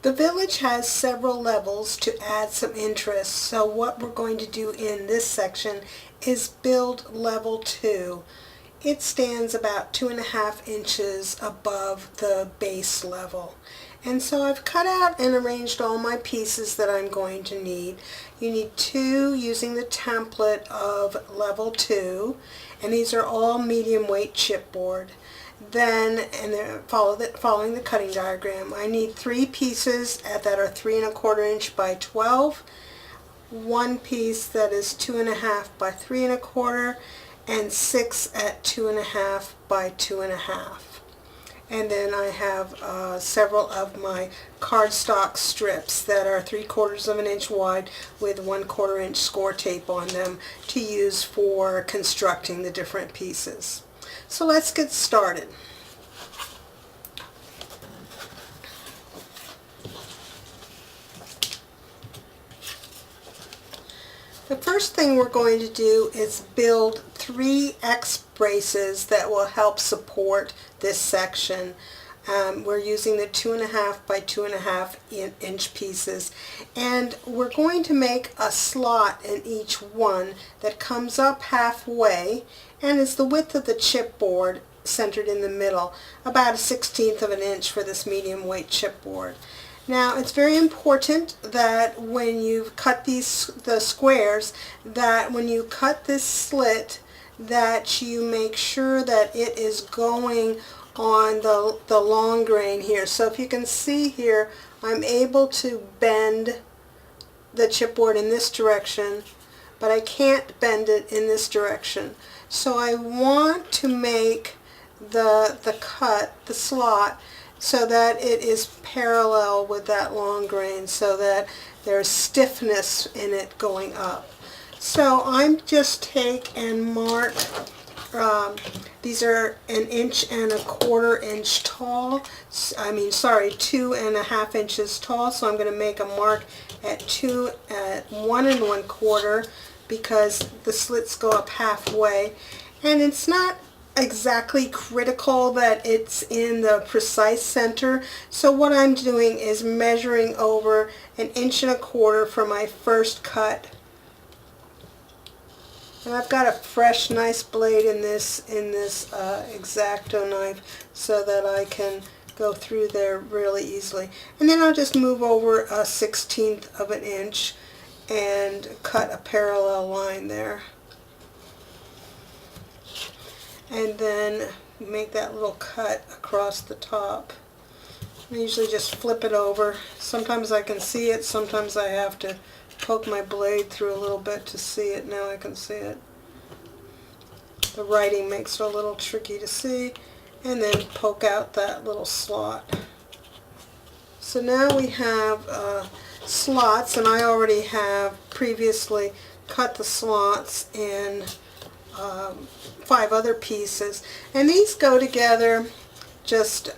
The village has several levels to add some interest, so what we're going to do in this section is build level 2. It stands about 2.5 inches above the base level. And so I've cut out and arranged all my pieces that I'm going to need. You need 2 using the template of level 2, and these are all medium weight chipboard. Then, and they're following the cutting diagram, I need 3 pieces that are 3¼ inch by 12, 1 piece that is 2.5 by 3¼ and 6 at 2.5 by 2.5. And then I have several of my cardstock strips that are 3/4 inch wide with 1/4 inch score tape on them to use for constructing the different pieces. So let's get started. The first thing we're going to do is build 3 X braces that will help support this section. We're using the 2.5 by 2.5 inch pieces, and we're going to make a slot in each one that comes up halfway and is the width of the chipboard centered in the middle, about 1/16 inch for this medium weight chipboard. Now it's very important that when you cut the squares, that when you cut this slit, that you make sure that it is going on the long grain here. So if you can see here, I'm able to bend the chipboard in this direction, but I can't bend it in this direction. So I want to make the slot, so that it is parallel with that long grain, so that there's stiffness in it going up. So I'm just take and mark, these are 1¼ inch tall, 2.5 inches tall, so I'm going to make a mark at 1 1/4 because the slits go up halfway, and it's not exactly critical that it's in the precise center. So what I'm doing is measuring over 1 1/4 inch for my first cut. And I've got a fresh, nice blade in this X-Acto knife, so that I can go through there really easily. And then I'll just move over 1/16 inch and cut a parallel line there. And then make that little cut across the top. I usually just flip it over. Sometimes I can see it, sometimes I have to poke my blade through a little bit to see it. Now I can see it. The writing makes it a little tricky to see. And then poke out that little slot. So now we have slots, and I already have previously cut the slots in 5 other pieces, and these go together just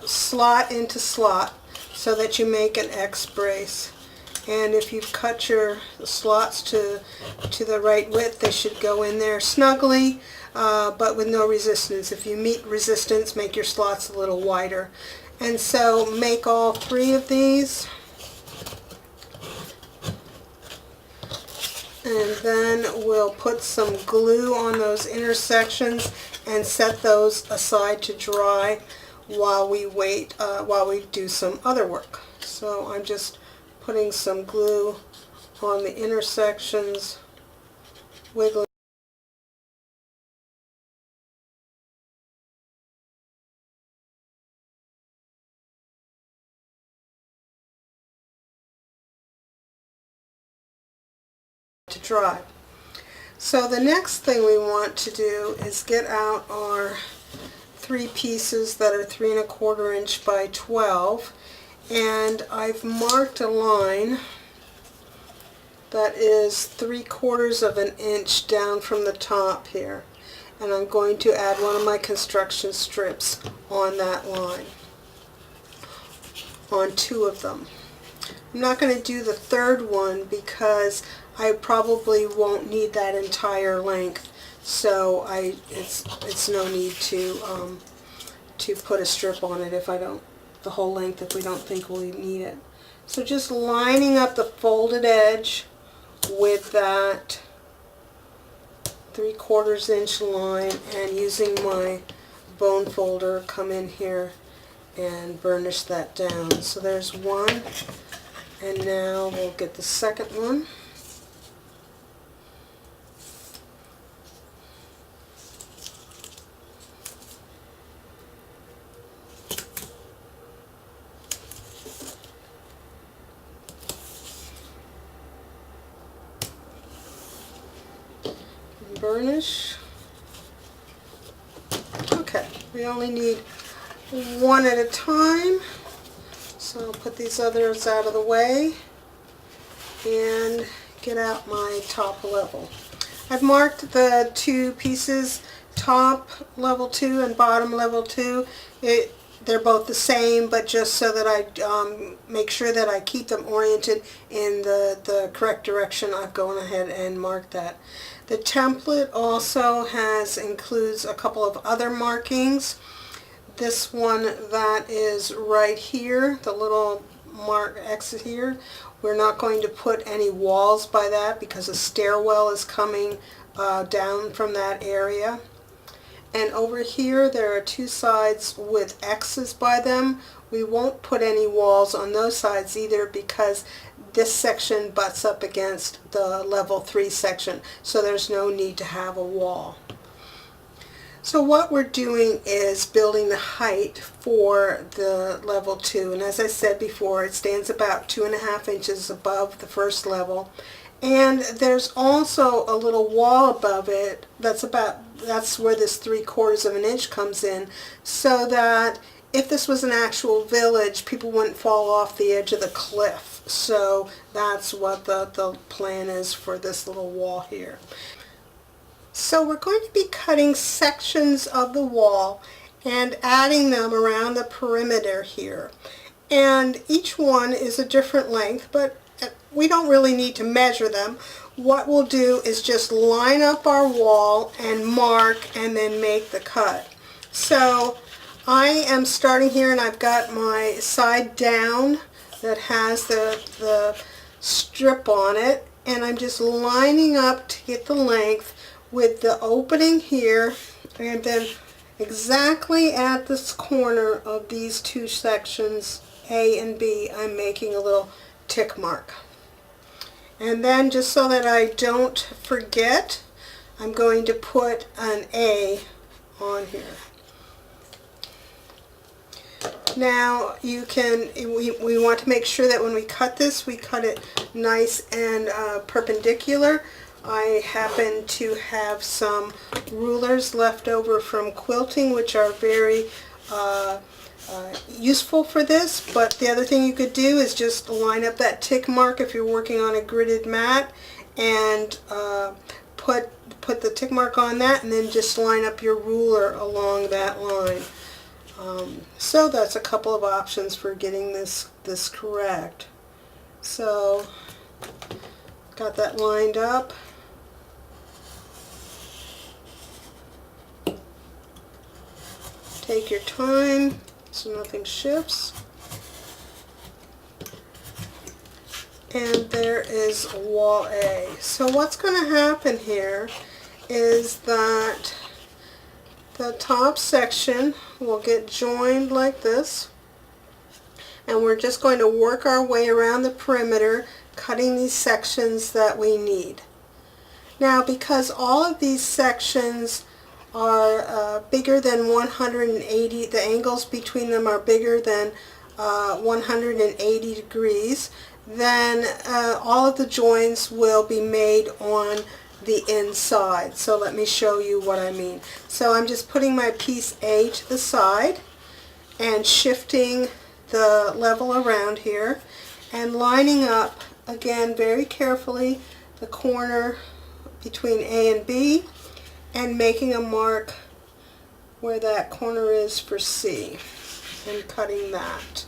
slot into slot so that you make an X brace. And if you've cut your slots to the right width, they should go in there snugly, but with no resistance. If you meet resistance, make your slots a little wider. And so make all 3 of these. And then we'll put some glue on those intersections and set those aside to dry while we wait, while we do some other work. So I'm just putting some glue on the intersections, wiggling to dry. So the next thing we want to do is get out our 3 pieces that are 3¼ inch by 12, and I've marked a line that is 3/4 inch down from the top here, and I'm going to add one of my construction strips on that line, on 2 of them. I'm not going to do the 3rd one because I probably won't need that entire length, so it's no need to put a strip on it if I don't the whole length if we don't think we'll need it. So just lining up the folded edge with that 3/4 inch line and using my bone folder, come in here and burnish that down. So there's one, and now we'll get the second one. Burnish. Okay, we only need one at a time, so I'll put these others out of the way and get out my top level. I've marked the two pieces, top level 2 and bottom level 2. They're both the same, but just so that I make sure that I keep them oriented in the correct direction, I've gone ahead and marked that. The template also includes a couple of other markings. This one that is right here, the little mark X here, we're not going to put any walls by that because a stairwell is coming down from that area. And over here there are two sides with X's by them. We won't put any walls on those sides either because this section butts up against the level 3 section, so there's no need to have a wall. So what we're doing is building the height for the level 2, and as I said before, it stands about 2.5 inches above the first level. And there's also a little wall above it that's where this 3/4 inch comes in, so that if this was an actual village, people wouldn't fall off the edge of the cliff. So that's what the plan is for this little wall here. So we're going to be cutting sections of the wall and adding them around the perimeter here. And each one is a different length, but we don't really need to measure them. What we'll do is just line up our wall and mark and then make the cut. So I am starting here, and I've got my side down that has the strip on it, and I'm just lining up to get the length with the opening here, and then exactly at this corner of these two sections, A and B, I'm making a little tick mark. And then, just so that I don't forget, I'm going to put an A on here. Now we want to make sure that when we cut this, we cut it nice and perpendicular. I happen to have some rulers left over from quilting, which are very useful for this, but the other thing you could do is just line up that tick mark if you're working on a gridded mat, and put the tick mark on that, and then just line up your ruler along that line. So that's a couple of options for getting this correct. So got that lined up. Take your time so nothing shifts. And there is wall A. So what's going to happen here is that the top section will get joined like this, and we're just going to work our way around the perimeter, cutting these sections that we need. Now, because all of these sections are bigger than 180, the angles between them are bigger than 180 degrees, then all of the joins will be made on the inside. So let me show you what I mean. So I'm just putting my piece A to the side and shifting the level around here and lining up again very carefully the corner between A and B and making a mark where that corner is for C and cutting that.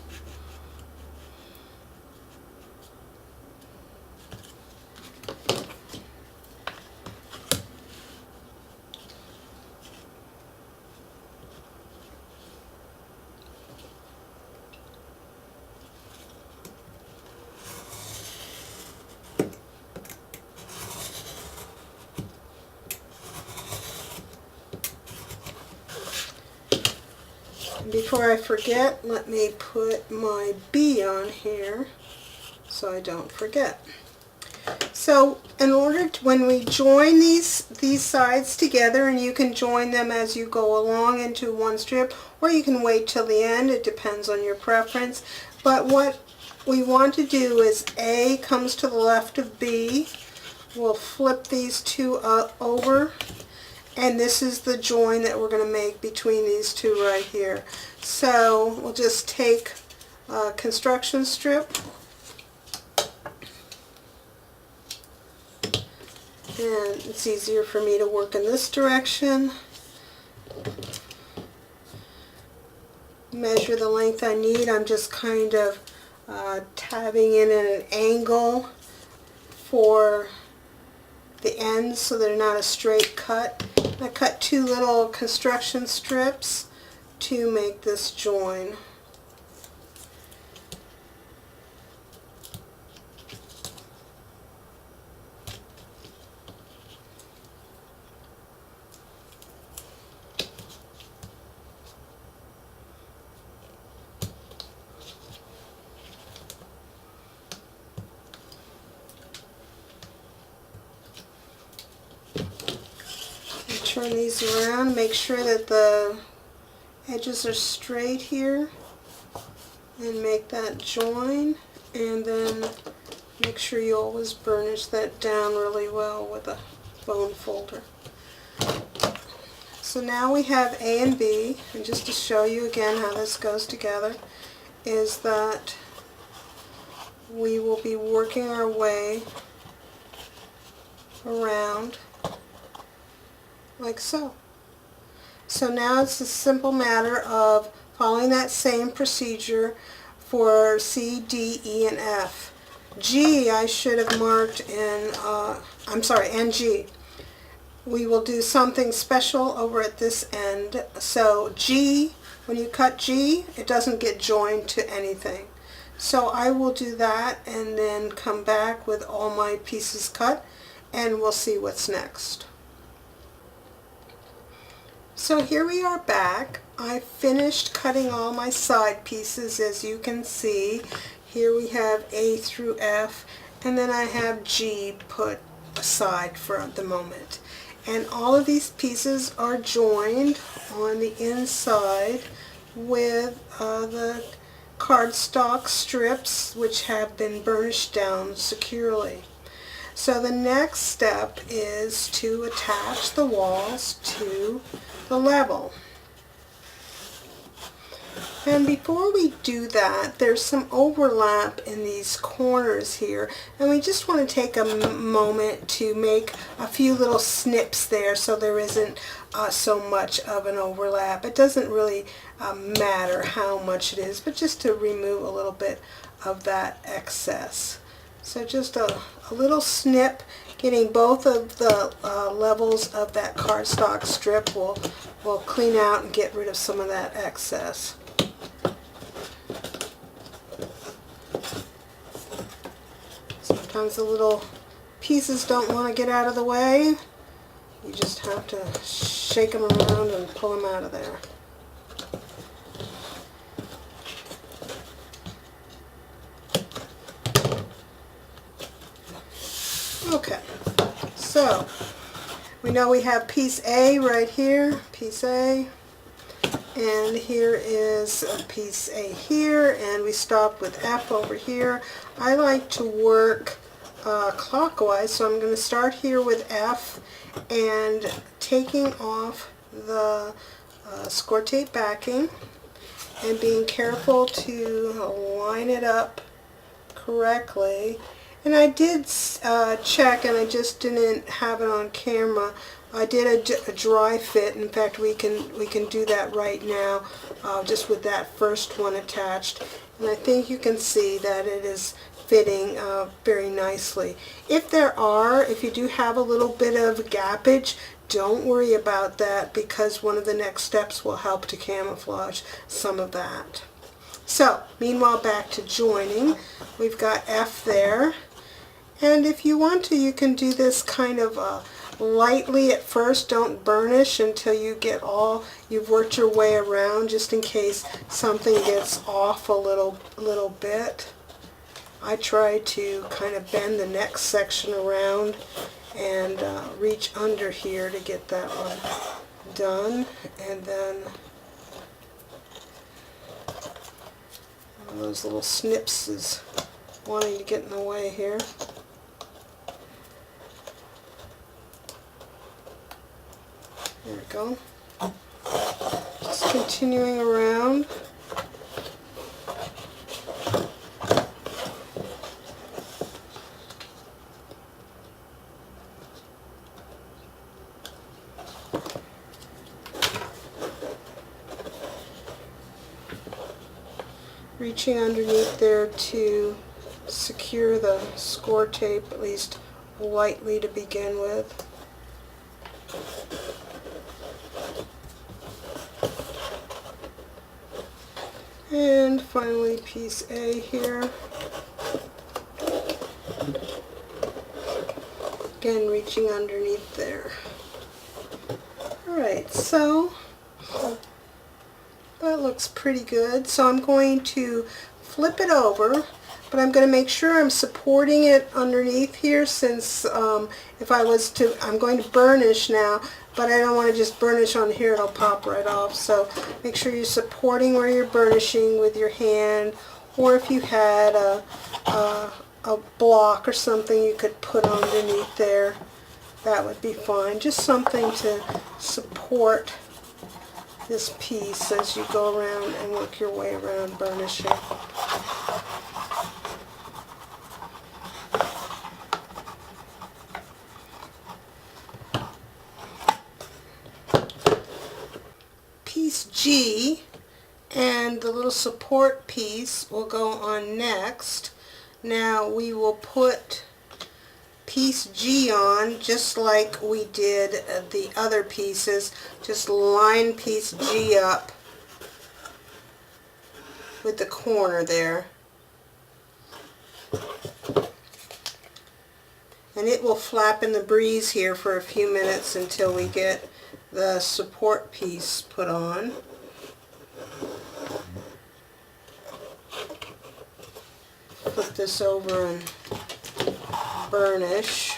Before I forget, let me put my B on here so I don't forget. So in order to, when we join these sides together, and you can join them as you go along into one strip, or you can wait till the end, it depends on your preference. But what we want to do is A comes to the left of B. We'll flip these two over, and this is the join that we're going to make between these two right here. So we'll just take a construction strip, and it's easier for me to work in this direction. Measure the length I need. I'm just kind of tabbing in at an angle for the ends so they're not a straight cut. I cut two little construction strips to make this join. Turn these around, make sure that the edges are straight here, and make that join, and then make sure you always burnish that down really well with a bone folder. So now we have A and B, and just to show you again how this goes together, is that we will be working our way around like so. So now it's a simple matter of following that same procedure for C, D, E, and F. G I should have marked in, and G. We will do something special over at this end. So G, when you cut G, it doesn't get joined to anything. So I will do that and then come back with all my pieces cut, and we'll see what's next. So here we are back. I finished cutting all my side pieces, as you can see. Here we have A through F, and then I have G put aside for the moment. And all of these pieces are joined on the inside with the cardstock strips, which have been burnished down securely. So the next step is to attach the walls to the level. And before we do that, there's some overlap in these corners here, and we just want to take a moment to make a few little snips there so there isn't so much of an overlap. It doesn't really matter how much it is, but just to remove a little bit of that excess. So just a little snip, getting both of the levels of that cardstock strip will clean out and get rid of some of that excess. Sometimes the little pieces don't want to get out of the way. You just have to shake them around and pull them out of there. Okay, so we know we have piece A right here, piece A, and here is a piece A here, and we stopped with F over here. I like to work clockwise, so I'm going to start here with F and taking off the score tape backing and being careful to line it up correctly. And I did check, and I just didn't have it on camera. I did a dry fit. In fact, we can do that right now, just with that first one attached. And I think you can see that it is fitting very nicely. If you do have a little bit of gappage, don't worry about that, because one of the next steps will help to camouflage some of that. So, meanwhile, back to joining. We've got F there. And if you want to, you can do this kind of a lightly at first. Don't burnish until you've worked your way around, just in case something gets off a little bit. I try to kind of bend the next section around and reach under here to get that one done, and then one of those little snips is wanting to get in the way here. There we go. Just continuing around. Reaching underneath there to secure the score tape, at least lightly to begin with. And finally piece A here. Again, reaching underneath there. Alright, so that looks pretty good. So I'm going to flip it over, but I'm going to make sure I'm supporting it underneath here, since if I was to, I'm going to burnish now, but I don't want to just burnish on here, it'll pop right off. So make sure you're supporting where you're burnishing with your hand, or if you had a block or something you could put underneath there, that would be fine. Just something to support this piece as you go around and work your way around burnishing. Piece G and the little support piece will go on next. Now we will put piece G on just like we did the other pieces. Just line piece G up with the corner there. And it will flap in the breeze here for a few minutes until we get the support piece put on. Flip this over and burnish.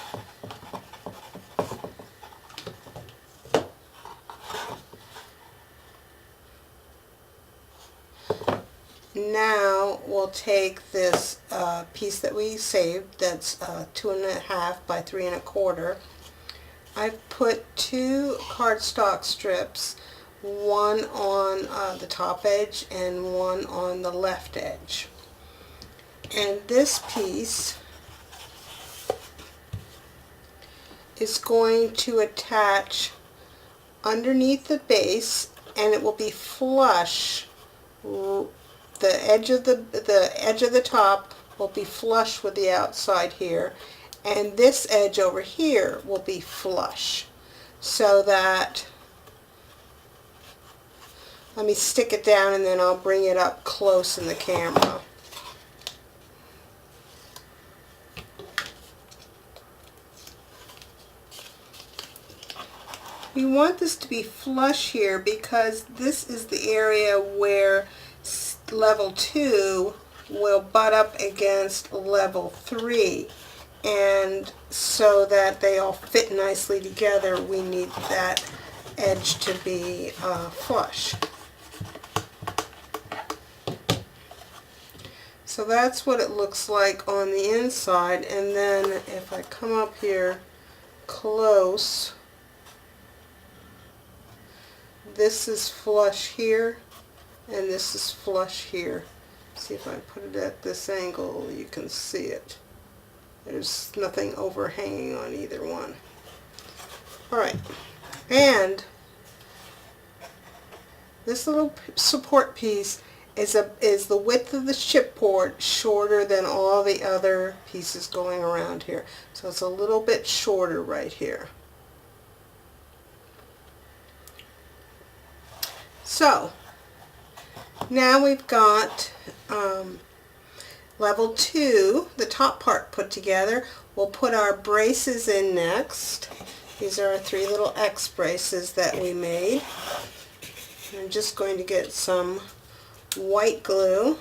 Now we'll take this piece that we saved, that's 2.5 by 3 1/4. I've put 2 cardstock strips, one on the top edge and one on the left edge. And this piece is going to attach underneath the base, and it will be flush. The edge of the top will be flush with the outside here, and this edge over here will be flush, so that, let me stick it down and then I'll bring it up close in the camera. We want this to be flush here because this is the area where level 2 will butt up against level 3, and so that they all fit nicely together, we need that edge to be flush. So that's what it looks like on the inside, and then if I come up here close, this is flush here and this is flush here. See, if I put it at this angle you can see it. There's nothing overhanging on either one. Alright, and this little support piece is the width of the chipboard shorter than all the other pieces going around here. So it's a little bit shorter right here. So now we've got level 2, the top part put together. We'll put our braces in next, These are our 3 little X braces that we made. I'm just going to get some white glue.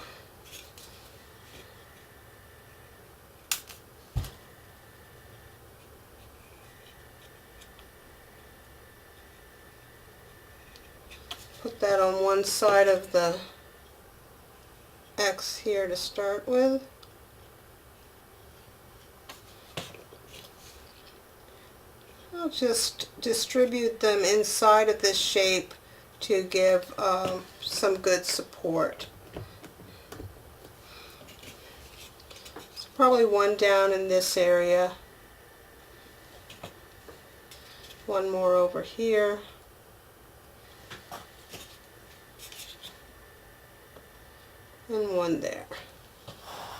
Put that on one side of the X here to start with. I'll just distribute them inside of this shape to give some good support. So probably one down in this area, one more over here, and one there.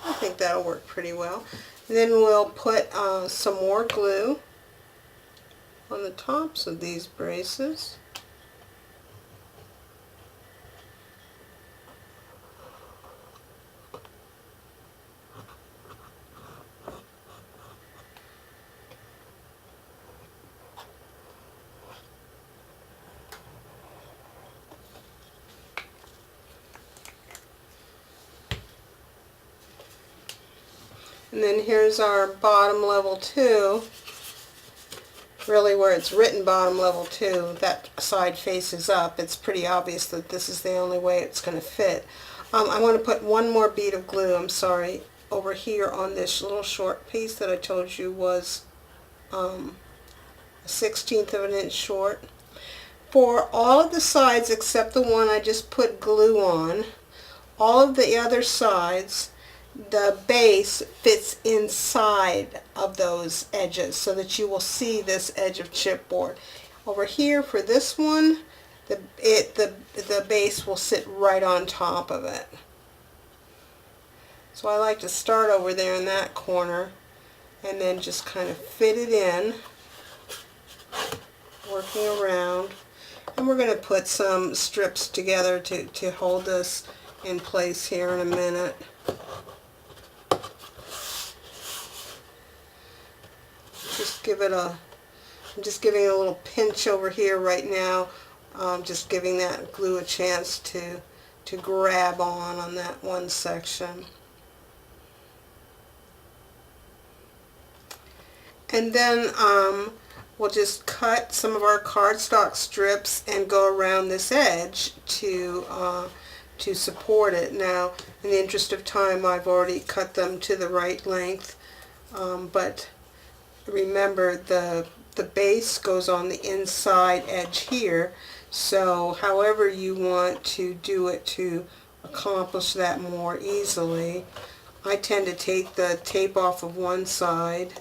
I think that'll work pretty well. And then we'll put some more glue on the tops of these braces. And then here's our bottom level 2, really where it's written bottom level 2, that side faces up. It's pretty obvious that this is the only way it's going to fit. I want to put one more bead of glue, I'm sorry, over here on this little short piece that I told you was a 1/16 of an inch short. For all of the sides except the one I just put glue on, all of the other sides, the base fits inside of those edges so that you will see this edge of chipboard. Over here for this one, the base will sit right on top of it. So I like to start over there in that corner and then just kind of fit it in, working around. And we're going to put some strips together to hold this in place here in a minute. I'm just giving it a little pinch over here right now, just giving that glue a chance to grab on that one section. And then we'll just cut some of our cardstock strips and go around this edge to support it. Now, in the interest of time, I've already cut them to the right length, but remember the base goes on the inside edge here, so however you want to do it to accomplish that more easily. I tend to take the tape off of one side,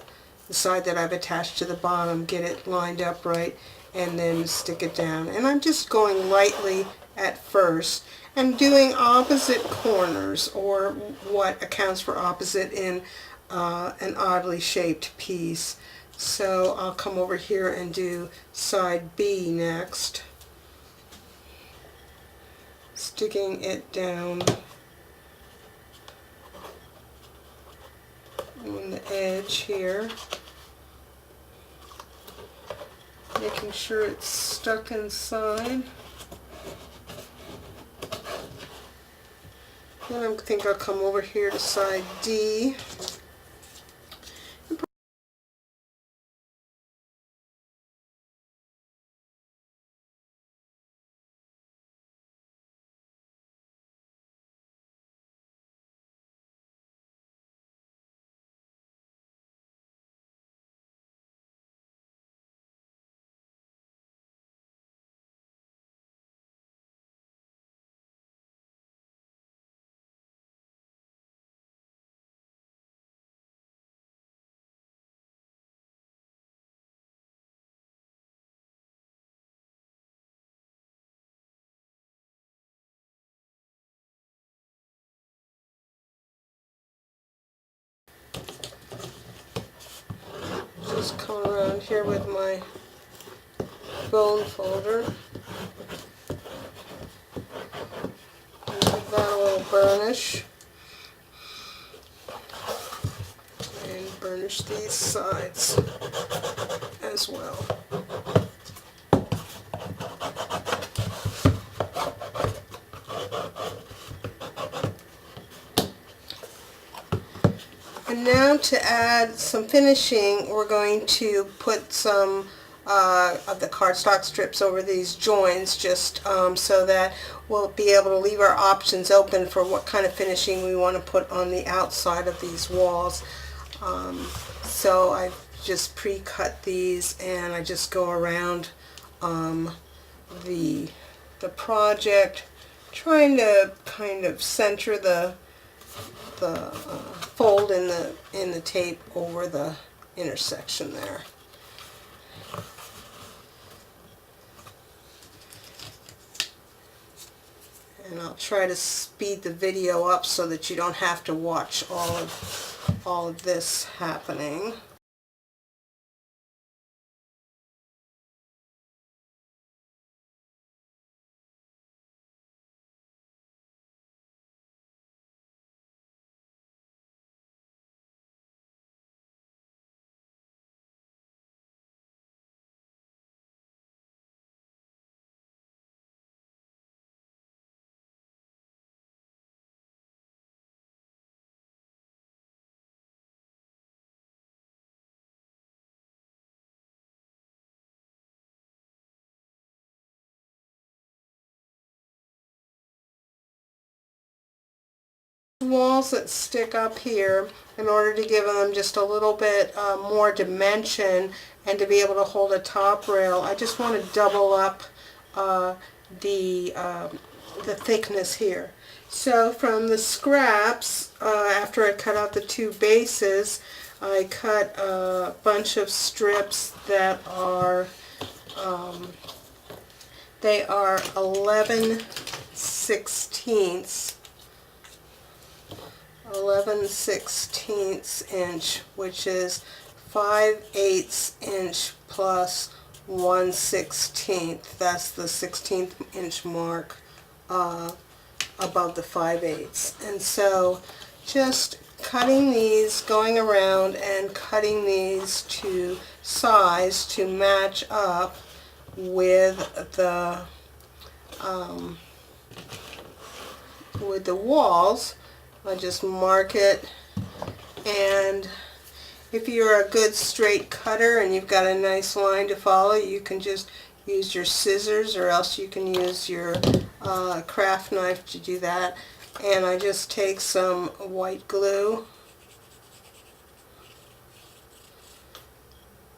the side that I've attached to the bottom, get it lined up right, and then stick it down. And I'm just going lightly at first and doing opposite corners, or what accounts for opposite in an oddly shaped piece. So I'll come over here and do side B next, sticking it down on the edge here, making sure it's stuck inside. Then I think I'll come over here to side D. Just come around here with my bone folder and give that a little burnish, and burnish these sides as well. And now to add some finishing, we're going to put some of the cardstock strips over these joins, just so that we'll be able to leave our options open for what kind of finishing we want to put on the outside of these walls. So I just pre-cut these, and I just go around the project, trying to kind of center the fold in the tape over the intersection there. And I'll try to speed the video up so that you don't have to watch all of this happening. Walls that stick up here, in order to give them just a little bit more dimension and to be able to hold a top rail, I just want to double up the thickness here. So from the scraps, after I cut out the two bases, I cut a bunch of strips that are they are 11/16 inch, which is 5/8 inch plus 1/16. That's the 16th inch mark above the 5/8. And so just cutting these, going around and cutting these to size to match up with the walls. I just mark it, and if you're a good straight cutter and you've got a nice line to follow, you can just use your scissors, or else you can use your craft knife to do that. And I just take some white glue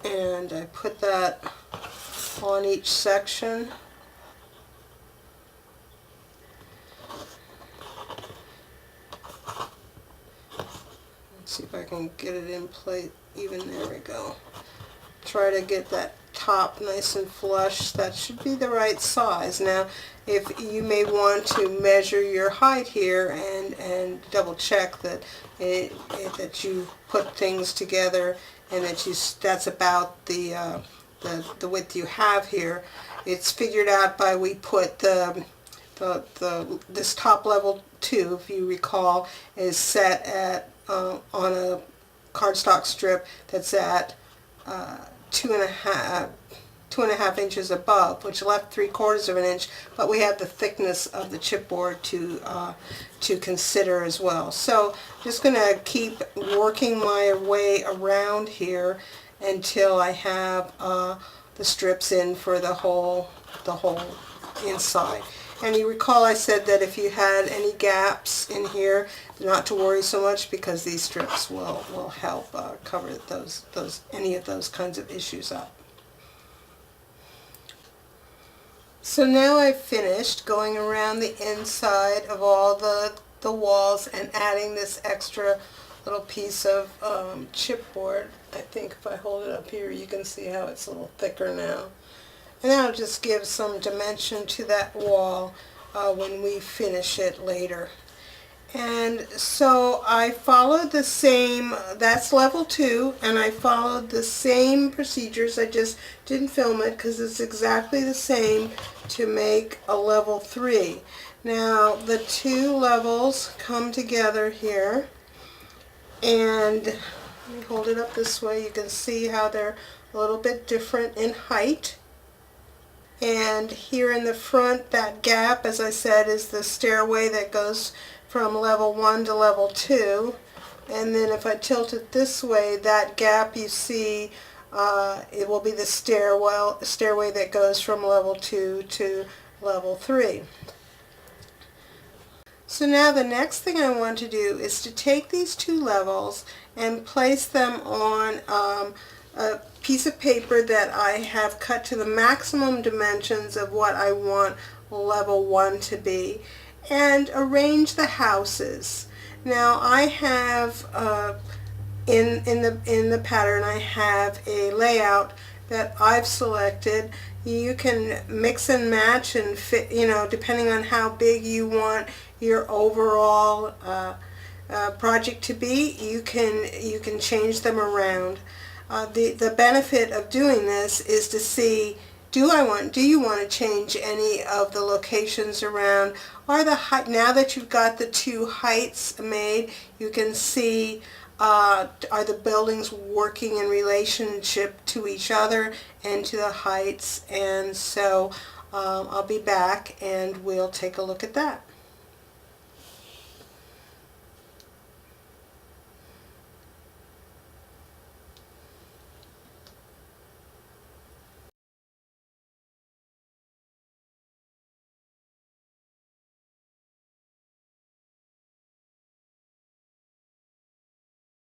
and I put that on each section. See if I can get it in place even. There we go. Try to get that top nice and flush. That should be the right size. Now, if you may want to measure your height here and double check that that you put things together and that that's about the width you have here. It's figured out by we put this top level 2, if you recall, is set at on a cardstock strip that's at 2.5 inches above, which left 3/4 of an inch, but we have the thickness of the chipboard to consider as well. So just going to keep working my way around here until I have the strips in for the whole inside. And you recall I said that if you had any gaps in here, not to worry so much, because these strips will help cover any of those kinds of issues up. So now I've finished going around the inside of all the walls and adding this extra little piece of chipboard. I think if I hold it up here, you can see how it's a little thicker now. And that'll just give some dimension to that wall when we finish it later. And so I followed the same, that's level 2, and I followed the same procedures. I just didn't film it because it's exactly the same to make a level 3. Now the two levels come together here, and let me hold it up this way. You can see how they're a little bit different in height. And here in the front, that gap, as I said, is the stairway that goes from level 1 to level 2. And then if I tilt it this way, that gap you see, it will be the stairway that goes from level 2 to level 3. So now the next thing I want to do is to take these two levels and place them on a piece of paper that I have cut to the maximum dimensions of what I want level 1 to be, and arrange the houses. Now I have in the pattern I have a layout that I've selected. You can mix and match and fit, depending on how big you want your overall project to be. You can change them around. The benefit of doing this is to see, do you want to change any of the locations around? Are the height, now that you've got the two heights made, you can see, are the buildings working in relationship to each other and to the heights? And so I'll be back and we'll take a look at that.